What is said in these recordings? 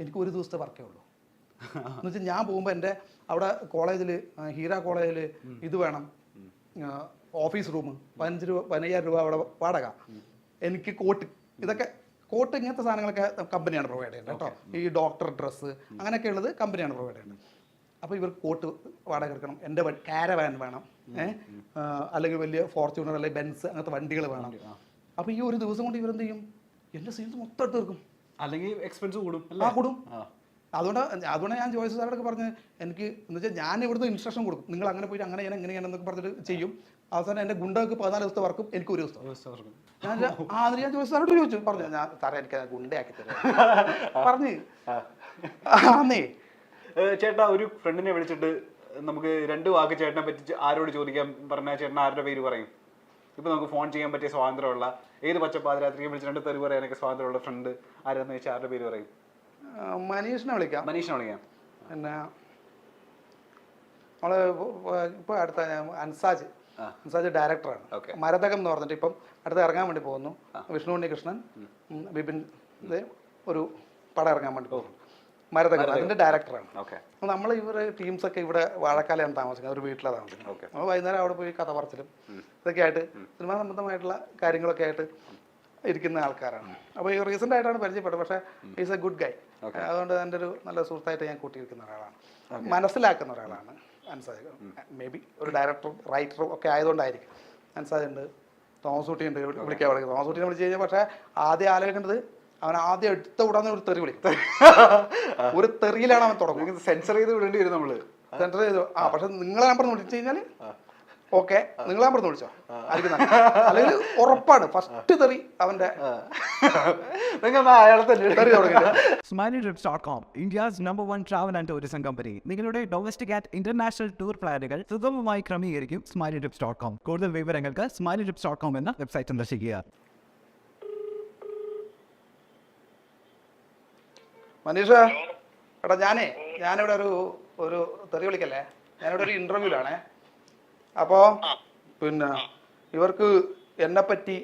എനിക്ക് ഒരു ദിവസത്തെ വർക്കേ ഉള്ളൂ. എന്ന് വെച്ചാൽ ഞാൻ പോകുമ്പോൾ എൻ്റെ അവിടെ കോളേജിൽ ഹീര കോളേജിൽ ഇത് വേണം, ഓഫീസ് റൂം 15,000 രൂപ അവിടെ വാടക, എനിക്ക് കോട്ട്, ഇതൊക്കെ കോട്ട് ഇങ്ങനത്തെ സാധനങ്ങളൊക്കെ കമ്പനിയാണ് പ്രൊവൈഡ് ചെയ്യുന്നത് കേട്ടോ. ഈ ഡോക്ടർ ഡ്രസ്സ് അങ്ങനെയൊക്കെ ഉള്ളത് കമ്പനിയാണ് പ്രൊവൈഡ് ചെയ്യുന്നത്. അപ്പോൾ ഇവർക്ക് കോട്ട് വാടക എടുക്കണം, എൻ്റെ കാരവാൻ വേണം, അല്ലെങ്കിൽ വലിയ ഫോർച്യൂണർ അല്ലെങ്കിൽ ബെൻസ് അങ്ങനത്തെ വണ്ടികൾ വേണം. അപ്പോൾ ഈ ഒരു ദിവസം കൊണ്ട് ഇവരെന്ത് ചെയ്യും, എൻ്റെ സീൻസ് മൊത്തം എടുത്ത് തീർക്കും, അല്ലെങ്കിൽ എക്സ്പെൻസ് കൂടും. കൂടും. അതുകൊണ്ട് ഞാൻ ജോയ്സ് സാറോടൊക്കെ പറഞ്ഞ് എനിക്ക് എന്ന് വെച്ചാൽ ഞാൻ ഇവിടുന്ന് ഇൻസ്ട്രക്ഷൻ കൊടുക്കും, നിങ്ങൾ അങ്ങനെ പോയിട്ട് അങ്ങനെ ചെയ്യണം ഇങ്ങനെ ചെയ്യണം എന്നൊക്കെ പറഞ്ഞിട്ട് ചെയ്യും. അവസാനം എൻ്റെ ഗുണ്ടക്ക് 14 ദിവസത്തെ വർക്കും എനിക്ക് ഒരു ദിവസം. ഞാൻ ജോയ്സ് സാറോട് ചോദിച്ചു, പറഞ്ഞു ഞാൻ സാറേ എനിക്ക് ഗുണ്ടയാക്കി തരാം പറഞ്ഞ്. ആന്നേ ചേട്ടാ, ഒരു ഫ്രണ്ടിനെ വിളിച്ചിട്ട് നമുക്ക് 2 വാക്ക് ചേട്ടനെ പറ്റി ആരോട് ചോദിക്കാൻ പറഞ്ഞാൽ ചേട്ടൻ ആരുടെ പേര് പറയും? ഇപ്പൊ നമുക്ക് ഫോൺ ചെയ്യാൻ പറ്റിയ സ്വാതന്ത്ര്യമുള്ള, ഏത് പച്ചപ്പാതിരാത്രിയും വിളിച്ച് 2 തെറി പറയാനൊക്കെ സ്വാതന്ത്ര്യമുള്ള ഫ്രണ്ട് ആരാന്ന് വെച്ചാൽ ആരുടെ പേര് പറയും? മനീഷിനെ വിളിക്കാം. പിന്നെ നമ്മള് ഇപ്പൊ അടുത്ത അൻസാജ് ഡയറക്ടറാണ്. മരതകം എന്ന് പറഞ്ഞിട്ട് ഇപ്പം അടുത്ത് ഇറങ്ങാൻ വേണ്ടി പോകുന്നു. വിഷ്ണു ഉണ്ണികൃഷ്ണൻ, ബിപിൻ ഒരു പടം ഇറങ്ങാൻ വേണ്ടി പോകുന്നു. മരതകം അതിന്റെ ഡയറക്ടറാണ്. നമ്മൾ ഇവര് ടീംസൊക്കെ ഇവിടെ വാഴക്കാലയാണ് താമസിക്കുന്നത്, ഒരു വീട്ടിലാണ് താമസിക്കുന്നത്. നമ്മൾ വൈകുന്നേരം അവിടെ പോയി കഥ പറച്ചിലും ഇതൊക്കെ ആയിട്ട് സിനിമാ സംബന്ധമായിട്ടുള്ള കാര്യങ്ങളൊക്കെ ആയിട്ട് ഇരിക്കുന്ന ആൾക്കാരാണ്. അപ്പോൾ ഈ റീസെൻ്റ് ആയിട്ടാണ് പരിചയപ്പെട്ടത്. പക്ഷേ ഈസ് എ ഗുഡ് ഗൈ. അതുകൊണ്ട് എൻ്റെ ഒരു നല്ല സുഹൃത്തായിട്ട് ഞാൻ കൂട്ടിയിരിക്കുന്ന ഒരാളാണ്, മനസ്സിലാക്കുന്ന ഒരാളാണ് അൻസാജ്. മേ ബി ഒരു ഡയറക്ടറും റൈറ്ററും ഒക്കെ ആയതുകൊണ്ടായിരിക്കും. അൻസാജ് ഉണ്ട്, തോമസ് ഊട്ടി ഉണ്ട്, വിളിക്കാൻ വിളിക്കും. തോമസ് ഊട്ടിനെ വിളിച്ച് കഴിഞ്ഞാൽ പക്ഷേ ആദ്യം ആലോചിക്കേണ്ടത് അവൻ ആദ്യം എടുത്ത ഉടനെ ഒരു തെറി വിളിക്കും. ഒരു തെറിയിലാണ് അവൻ തുടങ്ങും. സെൻസർ ചെയ്ത് വിടേണ്ടി വരും നമ്മള്. സെൻസർ ചെയ്തു. പക്ഷെ നിങ്ങളെ നമ്പർ വിളിച്ചു കഴിഞ്ഞാൽ ഓക്കെ, നിങ്ങൾ നമ്പർ വിളിച്ചോ ആയിരിക്കും, അല്ലെങ്കിൽ ഉറപ്പാണ് ഫസ്റ്റ് തെറി അവന്റെ. SmileyTrips.com, India's #1 travel and tourism company. നിങ്ങളുടെ ഡൊമസ്റ്റിക് ആൻഡ് ഇന്റർനാഷണൽ ടൂർ പ്ലാനുകൾ സുഗമമായി ക്രമീകരിക്കും SmileyTrips.com. കൂടുതൽ വിവരങ്ങൾക്ക് SmileyTrips.com എന്ന വെബ്സൈറ്റ് സന്ദർശിക്കുക. മനീഷ എടാ, ഞാനിവിടെ ഒരു തെറി വിളിക്കല്ലേ, ഞാനിവിടെ ഒരു ഇന്റർവ്യൂലാണേ. അപ്പോൾ പിന്നെ ഇവർക്ക് എന്നെപ്പറ്റി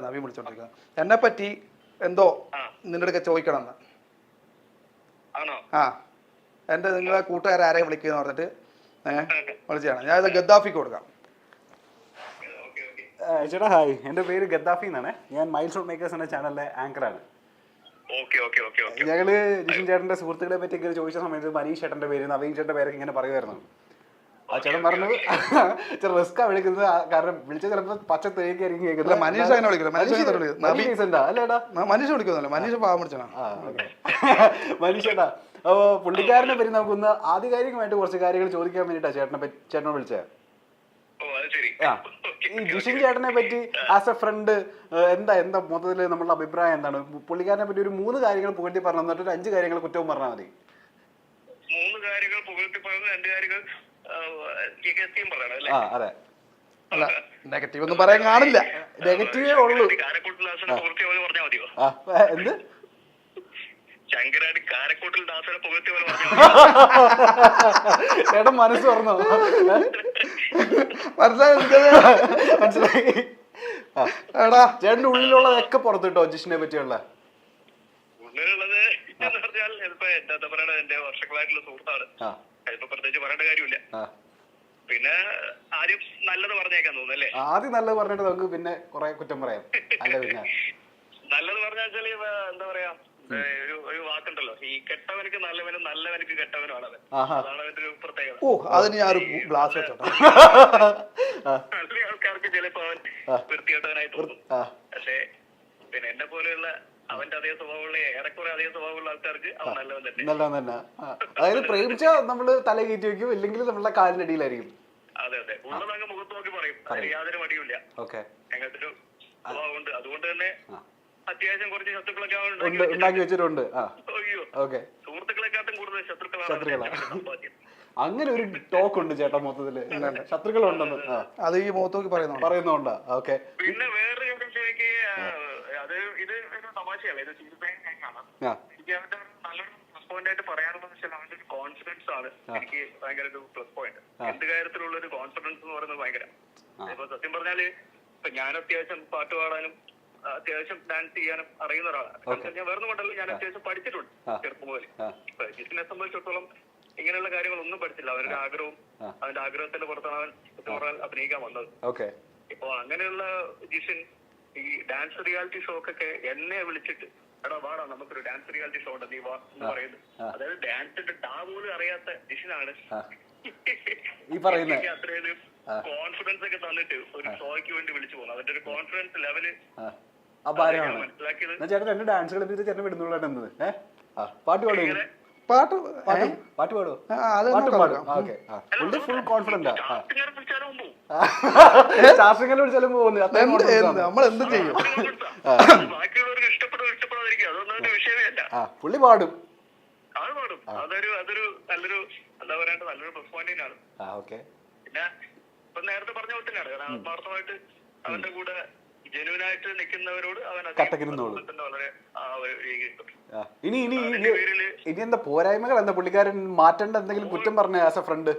നവീൻ വിളിച്ചോണ്ടിരിക്കുന്നത്, എന്നെപ്പറ്റി എന്തോ നിന്റെ അടുക്ക ചോദിക്കണമെന്ന്. നിങ്ങളെ കൂട്ടുകാരെ വിളിക്കുന്ന പറഞ്ഞിട്ട് വിളിച്ചതാണ്. ഞാനിത് ഗദ്ദാഫിക്ക് കൊടുക്കാം. ചേട്ടാ ഹായ്, എൻ്റെ പേര് ഗദ്ദാഫി എന്നാണ്. ഞാൻ മൈൽസ് ഓൺ മേക്കേഴ്സ് എന്ന ചാനലിലെ ആങ്കറാണ്. ഞങ്ങള് ജിഷിൻ ചേട്ടന്റെ സുഹൃത്തുക്കളെ പറ്റി ഇങ്ങനെ ചോദിച്ച സമയത്ത് മനീഷ് ചേട്ടന്റെ പേര്, നവീൻ ചേട്ടന്റെ പേരൊക്കെ ഇങ്ങനെ പറയുമായിരുന്നു. ആ ചേട്ടൻ പറഞ്ഞു റിസ്ക്കാ വിളിക്കുന്നത്, കാരണം വിളിച്ച ചിലപ്പോ പച്ച തേക്ക് ആയിരിക്കും കേൾക്കുന്നത്. മനീഷ് അങ്ങനെ വിളിക്കുന്നത്, മനീഷ് വിളിക്കുന്നില്ല, മനീഷ് പാവം പിടിച്ചാ. മനീഷ് ചേട്ടാ, അപ്പോ പുള്ളിക്കാരനെ പറ്റി നമുക്കൊന്ന് ആധികാരികമായിട്ട് കുറച്ച് കാര്യങ്ങൾ ചോദിക്കാൻ വേണ്ടിട്ടാ ചേട്ടനോട് വിളിച്ചത്. ഈ ജിഷിൻ ചേട്ടനെ പറ്റി ആസ് എ ഫ്രണ്ട് എന്താ മൊത്തത്തില് നമ്മളുടെ അഭിപ്രായം എന്താണ്? പുള്ളിക്കാരനെ പറ്റി ഒരു 3 കാര്യങ്ങൾ പുകഴ്ത്തി പറഞ്ഞു, എന്നിട്ട് ഒരു 5 കാര്യങ്ങൾ കുറ്റവും പറഞ്ഞാൽ മതി. 3 കാര്യങ്ങൾ പുകഴ്ത്തി പറഞ്ഞു, 2 കാര്യങ്ങൾ അതെ. അല്ല, നെഗറ്റീവ് ഒന്നും പറയാൻ കാണില്ല, നെഗറ്റീവേ ഉള്ളൂ. എന്ത് ചേട്ടൻ മനസ്സ് പറഞ്ഞോ? മനസ്സിലായി. എടാ, ചേട്ടന്റെ ഉള്ളിലുള്ളതൊക്കെ പുറത്തിട്ടോ ജിഷിനെ പറ്റിയുള്ള? ഉള്ളിലുള്ളത് എന്ന് പറഞ്ഞാൽ ചിലപ്പോ എന്താ പറയണ, എന്റെ വർഷങ്ങളായിട്ടുള്ള സുഹൃത്താണ്, അതിപ്പോ പ്രത്യേകിച്ച് പറയേണ്ട കാര്യമില്ല. പിന്നെ ആദ്യം നല്ലത് പറഞ്ഞേക്കാൻ തോന്നുന്നു അല്ലേ? ആദ്യം നല്ലത് പറഞ്ഞിട്ട് നമുക്ക് പിന്നെ കുറെ കുറ്റം പറയാം. അല്ല, പിന്നെ നല്ലത് പറഞ്ഞാൽ എന്താ പറയാ, ഒരു വാക്കുണ്ടല്ലോ, ഈ കെട്ടവനക്ക് നല്ലവനും നല്ലവനക്ക് കെട്ടവനുമാണ്. അതാണ് അതിന്റെ ഒരു പ്രത്യേകത. ആൾക്കാർക്ക് ചിലപ്പോ അവൻ വൃത്തികെട്ടവനായി തോന്നും. പക്ഷെ പിന്നെ എന്നെ പോലെയുള്ള അവന്റെ അതേ സ്വഭാവമുള്ള, ഏറെക്കുറെ അതേ സ്വഭാവമുള്ള ആൾക്കാർക്ക് അവൻ നല്ലവൻ തന്നെ. അതായത് പ്രേമിച്ച നമ്മള് തല കയറ്റി വെക്കും, ഇല്ലെങ്കിൽ നമ്മളുടെ കാലിന്റെ അടിയിലായിരിക്കും. അതെ, ഉള്ളതങ്ങ് മുഖത്ത് നോക്കി പറയും, അതിന് യാതൊരു മടിയുമില്ല. അങ്ങനത്തെ ഒരു സ്വഭാവമുണ്ട്. അതുകൊണ്ട് തന്നെ അത്യാവശ്യം കുറച്ച് ശത്രുക്കളൊക്കെ ഉണ്ടാക്കി വെച്ചിട്ടുണ്ട്. സുഹൃത്തുക്കളെക്കാട്ടും കൂടുതൽ ശത്രുക്കളാണ്. അങ്ങനെ ഒരു ടോക്ക് ഉണ്ട് ചേട്ടാ മൊത്തത്തില്, ശത്രുക്കളുണ്ടെന്ന്. അത് ഈ മുഖത്തോക്കി പറയുന്നുണ്ടോ? ഓക്കെ. പിന്നെ വേറൊരു എനിക്ക് ഇത് ഒരു തമാശയല്ല, ഇത് സീരിയസ് ആയി ഞാൻ കാണാം. എനിക്ക് അവന്റെ നല്ലൊരു പ്ലസ് പോയിന്റ് ആയിട്ട് പറയാനുള്ളത് വെച്ചാൽ അവന്റെ ഒരു കോൺഫിഡൻസ് ആണ് എനിക്ക് ഭയങ്കര ഒരു പ്ലസ് പോയിന്റ്. എന്ത് കാര്യത്തിലുള്ള ഒരു കോൺഫിഡൻസ് എന്ന് പറയുന്നത് ഭയങ്കര. ഇപ്പൊ സത്യം പറഞ്ഞാല് ഇപ്പൊ ഞാൻ അത്യാവശ്യം പാട്ട് പാടാനും അത്യാവശ്യം ഡാൻസ് ചെയ്യാനും അറിയുന്ന ഒരാളാണ്. ഞാൻ വേറെ കൊണ്ടല്ല, ഞാൻ അത്യാവശ്യം പഠിച്ചിട്ടുണ്ട് ചെറുപ്പം മുതൽ. ജിസിനെ സംബന്ധിച്ചിടത്തോളം ഇങ്ങനെയുള്ള കാര്യങ്ങളൊന്നും പഠിച്ചില്ല. അവരുടെ ആഗ്രഹവും അവന്റെ ആഗ്രഹത്തിന്റെ പുറത്താണ് അവൻ അഭിനയിക്കാൻ വന്നത്. ഇപ്പൊ അങ്ങനെയുള്ള ജിസിൻ ഈ ഡാൻസ് റിയാലിറ്റി ഷോക്കൊക്കെ എന്നെ വിളിച്ചിട്ട് എടാ വാടാ നമുക്കൊരു ഡാൻസ് റിയാലിറ്റി ഷോ ഉണ്ട് നീ വാ എന്ന് പറയുന്നത്. അതായത് ഡാൻസിന്റെ ഡാ പോലും അറിയാത്ത ജിസിനാണ് അത്രയും കോൺഫിഡൻസ് ഒക്കെ തന്നിട്ട് ഒരു ഷോയ്ക്ക് വേണ്ടി വിളിച്ചു പോകുന്നത്. അതിന്റെ ഒരു കോൺഫിഡൻസ് ലെവല് മനസ്സിലാക്കിയത്. ചേട്ടൻ ഡാൻസ് കളിപ്പിച്ച് ചേട്ടൻ വിടുന്നുള്ളത് പാട്ട് പാടും പാട്ട് പാട്ട് പാടും അത് ഫുൾ കോൺഫിഡന്റ് നമ്മൾ എന്ത് ചെയ്യും? ബാക്കിയുള്ളവർക്ക് ഇഷ്ടപ്പെടാതിരിക്കും, അതൊന്നും വിഷയമേ അല്ല. പുള്ളി പാടും, അത് പാടും. അതൊരു നല്ലൊരു എന്താ പറയണ്ട നല്ലൊരു പ്ലസ് പോയിന്റിനാണ്. പിന്നെ ഇപ്പൊ നേരത്തെ പറഞ്ഞ പോലെ തന്നെയാണ്. കാരണം ആത്മാർത്ഥമായിട്ട് അവന്റെ കൂടെ ജെന്യൂനായിട്ട് നിൽക്കുന്നവരോട് അവൻ വളരെ ഇനി എന്താ പോരായ്മകൾ എന്താ പുള്ളിക്കാരൻ മാറ്റേണ്ട എന്തെങ്കിലും കുറ്റം പറഞ്ഞ ആസ് എ ഫ്രണ്ട്?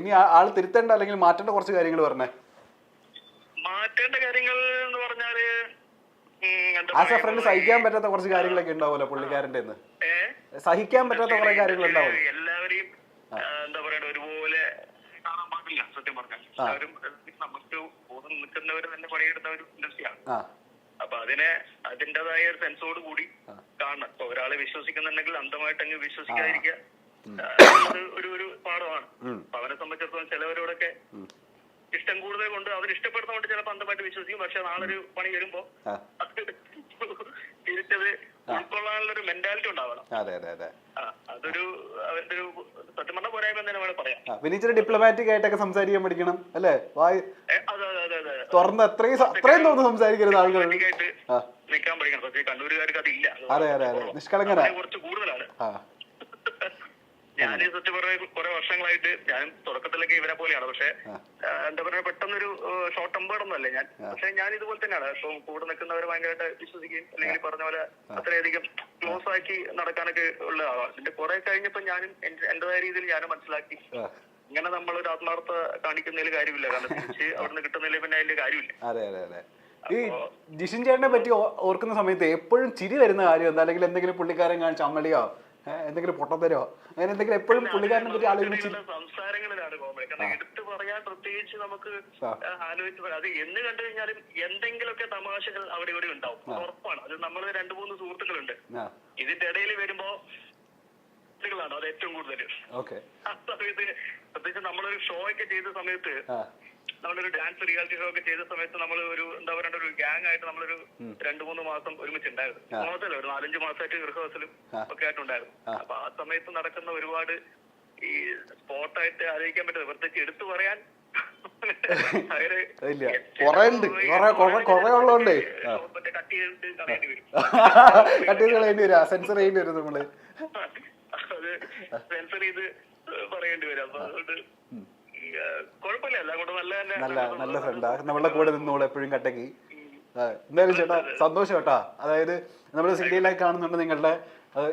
ഇനി ആള് തിരുത്തേണ്ട അല്ലെങ്കിൽ മാറ്റേണ്ട കുറച്ച് കാര്യങ്ങൾ പറഞ്ഞേ. മാറ്റേണ്ട കാര്യങ്ങൾ എന്ന് പറഞ്ഞാല് ആസ് എ ഫ്രണ്ട് സഹിക്കാൻ പറ്റാത്ത കുറച്ച് കാര്യങ്ങളൊക്കെ ഉണ്ടാവുമല്ലോ പുള്ളിക്കാരന്റെ. സഹിക്കാൻ പറ്റാത്ത കുറെ കാര്യങ്ങൾ ഉണ്ടാവും. എല്ലാവരെയും എന്താ പറയണ്ട ഒരുപോലെ കാണാൻ പാടില്ല. സത്യം പറഞ്ഞാൽ എല്ലാവരും നമുക്ക് ബോധം നിൽക്കുന്നവര് തന്നെ പണിയെടുത്ത ഒരു ഇൻഡസ്ട്രിയാണ്. അപ്പൊ അതിന്റേതായ ഒരു സെൻസോട് കൂടി കാണണം. ഇപ്പൊ ഒരാളെ വിശ്വസിക്കുന്നുണ്ടെങ്കിൽ അന്ധമായിട്ട് അങ്ങ് വിശ്വസിക്കാതിരിക്കുക ഒരു പാഠമാണ്. അപ്പൊ അവനെ സംബന്ധിച്ചിടത്തോളം ചിലവരോടൊക്കെ ഇഷ്ടം കൂടുതൽ കൊണ്ട് അവർ ഇഷ്ടപ്പെടുന്നതുകൊണ്ട് ചിലപ്പോൾ അന്ധമായിട്ട് വിശ്വസിക്കും. പക്ഷെ നാളൊരു പണി വരുമ്പോ തിരിച്ചത് ഉൾക്കൊള്ളാനുള്ള ഒരു മെന്റാലിറ്റി ഉണ്ടാവണം. അതൊരു അവരുടെ ഒരു സത്യം പറഞ്ഞ പോരായ്മ തന്നെ വേണം പറയാം. പിന്നെ ഡിപ്ലോമാറ്റിക് ആയിട്ടൊക്കെ സംസാരിക്കാൻ പഠിക്കണം അല്ലേ? തുറന്ന് അത്രയും തുറന്ന് സംസാരിക്കരുത് ആളുകൾ. നിൽക്കാൻ പഠിക്കണം. പക്ഷേ കണ്ണൂരുകാർക്ക് അതില്ല. നിഷ്കളങ്കരാ കുറച്ച് കൂടുതലാണ്. ഞാൻ സത്യം പറഞ്ഞ കുറെ വർഷങ്ങളായിട്ട് ഞാൻ തുടക്കത്തിലൊക്കെ ഇവരെ പോലെയാണ്. പക്ഷെ എന്താ പറയുക പെട്ടെന്നൊരു ഷോർട്ട് ടെമ്പേർഡൊന്നും അല്ലേ ഞാൻ. പക്ഷെ ഞാൻ ഇതുപോലെ തന്നെയാണ്. ഇപ്പൊ കൂടെ നിൽക്കുന്നവരെ ഭയങ്കരമായിട്ട് വിശ്വസിക്കുകയും അല്ലെങ്കിൽ പറഞ്ഞ പോലെ അത്രയധികം ക്ലോസ് ആക്കി നടക്കാനൊക്കെ ഉള്ള ആളാണ്. ഇതിന്റെ കുറെ കഴിഞ്ഞപ്പോ ഞാനും എന്റേതായ രീതിയിൽ ഞാനും മനസ്സിലാക്കി ഇങ്ങനെ നമ്മളൊരു ആത്മാർത്ഥ കാണിക്കുന്നതിൽ കാര്യമില്ല. കാരണം തിരിച്ച് അവിടുന്ന് കിട്ടുന്നതിൽ പിന്നെ അതിന്റെ കാര്യമില്ല. ഈ ജിഷിൻ ചേട്ടനെ പറ്റി ഓർക്കുന്ന സമയത്ത് എപ്പോഴും ചിരി വരുന്ന കാര്യം എന്താ? അല്ലെങ്കിൽ എന്തെങ്കിലും പുള്ളിക്കാരൻ കാണിച്ച അമ്മളിയോ എന്തെങ്കിലും പൊട്ടത്തരോ അങ്ങനെ എന്തെങ്കിലും എപ്പോഴും പുള്ളിക്കാരനെ പറ്റി ആലോചിച്ച് സംസാരങ്ങളിലാണ് കോമഡി. കാരണം എടുത്തു പറയാൻ പ്രത്യേകിച്ച് നമുക്ക് ആലോചിച്ച് പറയാം. അത് എന്ന് കണ്ടു കഴിഞ്ഞാലും എന്തെങ്കിലുമൊക്കെ തമാശകൾ അവിടെ ഇവിടെ ഉണ്ടാവും. ഉറപ്പാണ്. അത് നമ്മൾ 2-3 സുഹൃത്തുക്കളുണ്ട്. ഇതിന്റെ ഇടയിൽ വരുമ്പോ അത് ഏറ്റവും കൂടുതൽ ആ സമയത്ത് പ്രത്യേകിച്ച് നമ്മളൊരു ഷോ ഒക്കെ ചെയ്ത സമയത്ത് നമ്മളൊരു ഡാൻസ് റിയാലിറ്റി ഷോ ഒക്കെ ചെയ്ത സമയത്ത് നമ്മൾ ഒരു എന്താ പറയണ്ട ഒരു ഗ്യാങ് ആയിട്ട് നമ്മളൊരു 2-3 മാസം ഒരുമിച്ചുണ്ടായിരുന്നു. മാത്രമല്ല ഒരു 4-5 മാസമായിട്ട് റിഹേഴ്സലും ഒക്കെ ആയിട്ടുണ്ടായിരുന്നു. അപ്പൊ ആ സമയത്ത് നടക്കുന്ന ഒരുപാട് ഈ സ്പോട്ടായിട്ട് ആലോചിക്കാൻ പറ്റുന്നത് പ്രത്യേകിച്ച് എടുത്തു പറയാൻ കട്ട് ചെയ്ത് കളയേണ്ടി വരും നമ്മള്. അത് സെൻസർ ചെയ്ത് പറയേണ്ടി വരും. അപ്പൊ അതുകൊണ്ട് നല്ല ഫ്രണ്ടാ. നമ്മളെ കൂടെ നിന്നോളൂ എപ്പോഴും കട്ടക്ക്. എന്തായാലും ചേട്ടാ സന്തോഷം കേട്ടാ. അതായത് നമ്മള് സീരിയലായി കാണുന്നുണ്ട് നിങ്ങളുടെ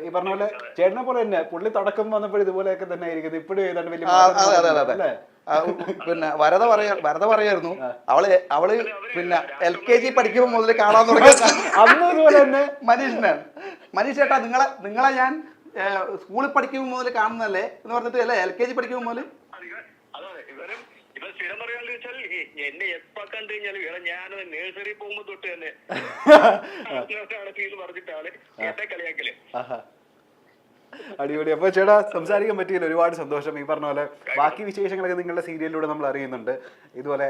ഈ പറഞ്ഞ പോലെ ചേട്ടനെ പോലെ തന്നെ പുള്ളി തുടക്കം വന്നപ്പോഴും ഇതുപോലെയൊക്കെ തന്നെ ആയിരിക്കും. ഇപ്പോഴും ഏതാണ്ട് വലിയ പിന്നെ വരത പറയായിരുന്നു അവള് പിന്നെ LKG പഠിക്കുമ്പോ മുതൽ കാണാൻ തുടങ്ങി. അന്ന് ഇതുപോലെ തന്നെ മനീഷ് ചേട്ടാ നിങ്ങളെ ഞാൻ സ്കൂളിൽ പഠിക്കുമ്പോ മുതൽ കാണുന്നല്ലേ എന്ന് പറഞ്ഞിട്ട് അല്ലേ LKG പഠിക്കുമ്പോ മുതൽ സ്ഥിരം പറയാന്ന് വെച്ചാൽ എന്നെ എപ്പ കണ്ടു കഴിഞ്ഞാൽ ഞാൻ നഴ്സറി പോകുമ്പോ തൊട്ട് തന്നെ പറഞ്ഞിട്ടാണ് എന്നെ കളിയാക്കല്. അടിപൊളി. അപ്പൊ ചേട്ടാ സംസാരിക്കാൻ പറ്റിയില്ല, ഒരുപാട് സന്തോഷം. ഈ പറഞ്ഞ പോലെ ബാക്കി വിശേഷങ്ങളൊക്കെ നിങ്ങളുടെ സീരിയലിലൂടെ നമ്മൾ അറിയുന്നുണ്ട്. ഇതുപോലെ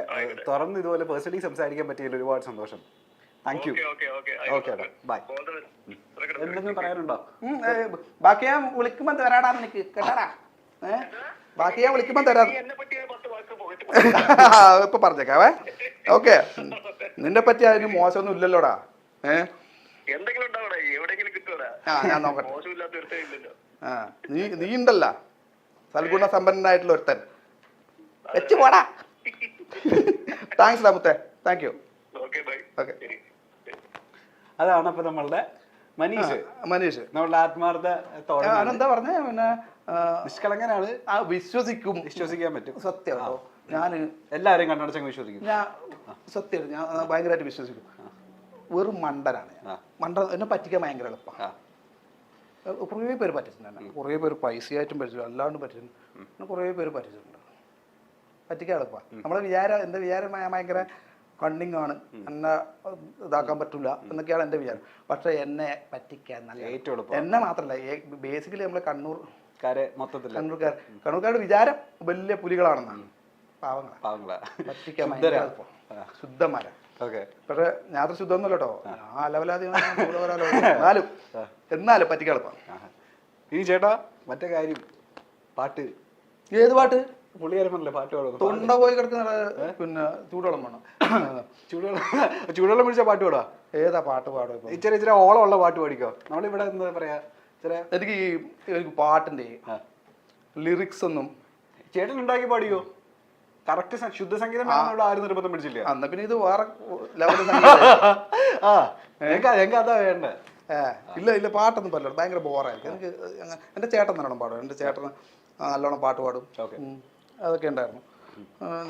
തുറന്ന് ഇതുപോലെ പേഴ്സണലി സംസാരിക്കാൻ പറ്റിയില്ല, ഒരുപാട് സന്തോഷം. Thank you. Okay bye. എന്തെങ്കിലും പറയാനുണ്ടോ? ബാക്കി ഞാൻ വിളിക്കുമ്പോ തരാടാ നിനക്ക് കേട്ടാടാ. ബാക്കി ഞാൻ വിളിക്കുമ്പോ തരാം. ഇപ്പൊ പറഞ്ഞേക്കാവേ. ഓക്കെ. നിന്നെ പറ്റി അതിന് മോശമൊന്നും ഇല്ലല്ലോടാ. ഞാൻ നോക്കട്ടെ. നീ ഉണ്ടല്ല സൽഗുണ സമ്പന്നനായിട്ടുള്ള ഒരുത്തൻ. വെച്ച് പോടാ. താങ്ക്സ് രാമുത്തേ. Thank you. അതാണ് അപ്പൊ നമ്മളുടെ മനീഷ് നമ്മളുടെ ആത്മാർത്ഥ എന്താ പറഞ്ഞേ പിന്നെ നിഷ്കളങ്കനാണ്. വിശ്വസിക്കാൻ പറ്റും. സത്യം. ഞാൻ എല്ലാവരെയും കണ്ണടച്ചങ്ങ് വിശ്വസിക്കും. ഞാൻ സത്യം ഞാൻ ഭയങ്കരമായിട്ട് വിശ്വസിക്കും. വെറും മണ്ടനാണ് ഞാൻ. എന്നെ പറ്റിക്കാൻ ഭയങ്കര എളുപ്പമാണ്. കുറേ പേര് പറ്റിച്ചിട്ടുണ്ട്. കുറേ പേര് പൈസയായിട്ടും പറ്റിച്ചിട്ടുണ്ട്, അല്ലാണ്ടും പറ്റിച്ചിട്ടുണ്ട്. കുറേ പേര് പറ്റിച്ചിട്ടുണ്ട്. പറ്റിക്കാൻ എളുപ്പമാണ്. നമ്മളെ വിചാരം, എൻ്റെ വിചാരം ഭയങ്കര കണ്ണിങ് ആണ്, എന്നെ ഇതാക്കാൻ പറ്റില്ല എന്നൊക്കെയാണ് എൻ്റെ വിചാരം. പക്ഷെ എന്നെ പറ്റിക്കാൻ നല്ല ഏറ്റവും എളുപ്പം. എന്നെ മാത്രമല്ല, ബേസിക്കലി നമ്മളെ മൊത്തത്തിൽ കണ്ണൂർക്കാരുടെ വിചാരം വലിയ പുലികളാണെന്നാണ്. പാവങ്ങളാ പറ്റിക്കാൻ ഭയങ്കര എളുപ്പം. ശുദ്ധന്മാരാ. പക്ഷെ ഞാൻ അത്ര ശുദ്ധമൊന്നുമല്ല കേട്ടോ. ആ ലെവലാദ്യം എന്നാലും പറ്റിക്കാൻ എളുപ്പം. ഇനി ചേട്ടാ മറ്റേ കാര്യം, പാട്ട്. ഏത് പാട്ട്? പുള്ളിക്കാരല്ലേ പാട്ട് പാടും. തൊണ്ട പോയി കിടക്കുന്ന പിന്നെ ചൂടുവെള്ളം വേണം. ചൂടുവെള്ളം പിടിച്ച പാട്ട് പാടാ. ഏതാ പാട്ട് പാടും? ഇച്ചിരി ഇച്ചിരി ഓളമുള്ള പാട്ട് പാടിക്കോ. നമ്മളിവിടെ എന്താ പറയാ, എനിക്ക് പാട്ടിന്റെ ലിറിക്സ് ഒന്നും ചേട്ടൻ ഉണ്ടാക്കി പാടിയോ? കറക്റ്റ് ശുദ്ധ സംഗീതം ആരും നിർബന്ധം പിടിച്ചില്ല. അന്ന് പിന്നെ ഇത് വേറെ ലെവലിൽ അതാ വേണ്ട. ഇല്ല പാട്ടൊന്നും പാടില്ല, ഭയങ്കര ബോറായിരിക്കും എനിക്ക്. എൻ്റെ ചേട്ടൻ നല്ലോണം പാടും. എൻ്റെ ചേട്ടന് നല്ലോണം പാട്ട് പാടും. അതൊക്കെ ഉണ്ടായിരുന്നു.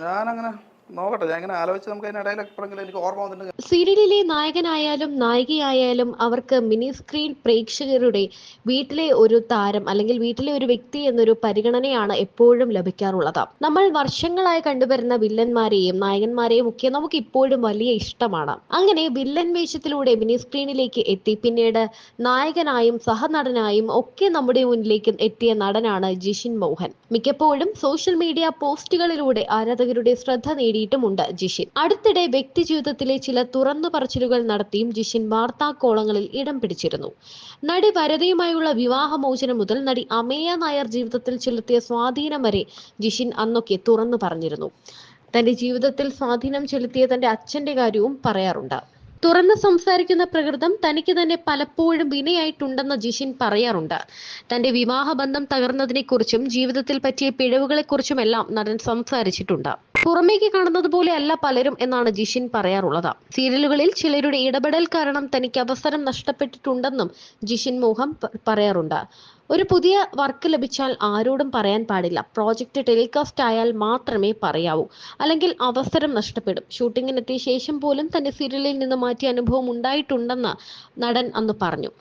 ഞാനങ്ങനെ നോക്കട്ടെ, ഞാൻ ഇങ്ങനെ ആലോചിച്ച് നമുക്ക് അതിനിടയിൽ എപ്പോഴെങ്കിലും എനിക്ക് ഓർമ്മ വന്നിട്ടുണ്ട്. സീരിയലിലെ നായകനായാലും നായികയായാലും അവർക്ക് മിനി സ്ക്രീൻ പ്രേക്ഷകരുടെ വീട്ടിലെ ഒരു താരം അല്ലെങ്കിൽ വീട്ടിലെ ഒരു വ്യക്തി എന്നൊരു പരിഗണനയാണ് എപ്പോഴും ലഭിക്കാറുള്ളത്. നമ്മൾ വർഷങ്ങളായി കണ്ടുവരുന്ന വില്ലന്മാരെയും നായകന്മാരെയും ഒക്കെ നമുക്ക് ഇപ്പോഴും വലിയ ഇഷ്ടമാണ്. അങ്ങനെ വില്ലൻ വേഷത്തിലൂടെ മിനി സ്ക്രീനിലേക്ക് എത്തി പിന്നീട് നായകനായും സഹനടനായും ഒക്കെ നമ്മുടെ മുന്നിലേക്ക് എത്തിയ നടനാണ് ജിഷിൻ മോഹൻ. മിക്കപ്പോഴും സോഷ്യൽ മീഡിയ പോസ്റ്റുകളിലൂടെ ആരാധകരുടെ ശ്രദ്ധ നേടിയിട്ടുമുണ്ട് ജിഷിൻ. അടുത്തിടെ വ്യക്തി ജീവിതത്തിലെ ചില തുറന്നു പറച്ചിലുകൾ നടത്തിയും ജിഷിൻ വാർത്താക്കോളങ്ങളിൽ ഇടം പിടിച്ചിരുന്നു. നടി വരദയുമായുള്ള വിവാഹമോചനം മുതൽ നടി അമേയ നായർ ജീവിതത്തിൽ ചെലുത്തിയ സ്വാധീനം വരെ ജിഷിൻ അന്നൊക്കെ തുറന്നു പറഞ്ഞിരുന്നു. തന്റെ ജീവിതത്തിൽ സ്വാധീനം ചെലുത്തിയ തന്റെ അച്ഛന്റെ കാര്യവും പറയാറുണ്ട്. തുറന്ന് സംസാരിക്കുന്ന പ്രകൃതം തനിക്ക് തന്നെ പലപ്പോഴും വിനയായിട്ടുണ്ടെന്ന് ജിഷിൻ പറയാറുണ്ട്. തന്റെ വിവാഹബന്ധം തകർന്നതിനെക്കുറിച്ചും ജീവിതത്തിൽ പറ്റിയ പിഴവുകളെക്കുറിച്ചുമെല്ലാം നടൻ സംസാരിച്ചിട്ടുണ്ട്. പുറമേക്ക് കാണുന്നത് പോലെ അല്ല പലരും എന്നാണ് ജിഷിൻ പറയാറുള്ളത്. സീരിയലുകളിൽ ചിലരുടെ ഇടപെടൽ കാരണം തനിക്ക് അവസരം നഷ്ടപ്പെട്ടിട്ടുണ്ടെന്നും ജിഷിൻ മോഹൻ പറയാറുണ്ട്. ഒരു പുതിയ വർക്ക് ലഭിച്ചാൽ ആരോടും പറയാൻ പാടില്ല. പ്രോജക്റ്റ് ടെലികാസ്റ്റ് ആയാൽ മാത്രമേ പറയാവൂ, അല്ലെങ്കിൽ അവസരം നഷ്ടപ്പെടും. ഷൂട്ടിങ്ങിനെത്തിയ ശേഷം പോലും തന്റെ സീരിയലിൽ നിന്ന് മാറ്റിയ അനുഭവം ഉണ്ടായിട്ടുണ്ടെന്ന് നടൻ അന്ന് പറഞ്ഞു.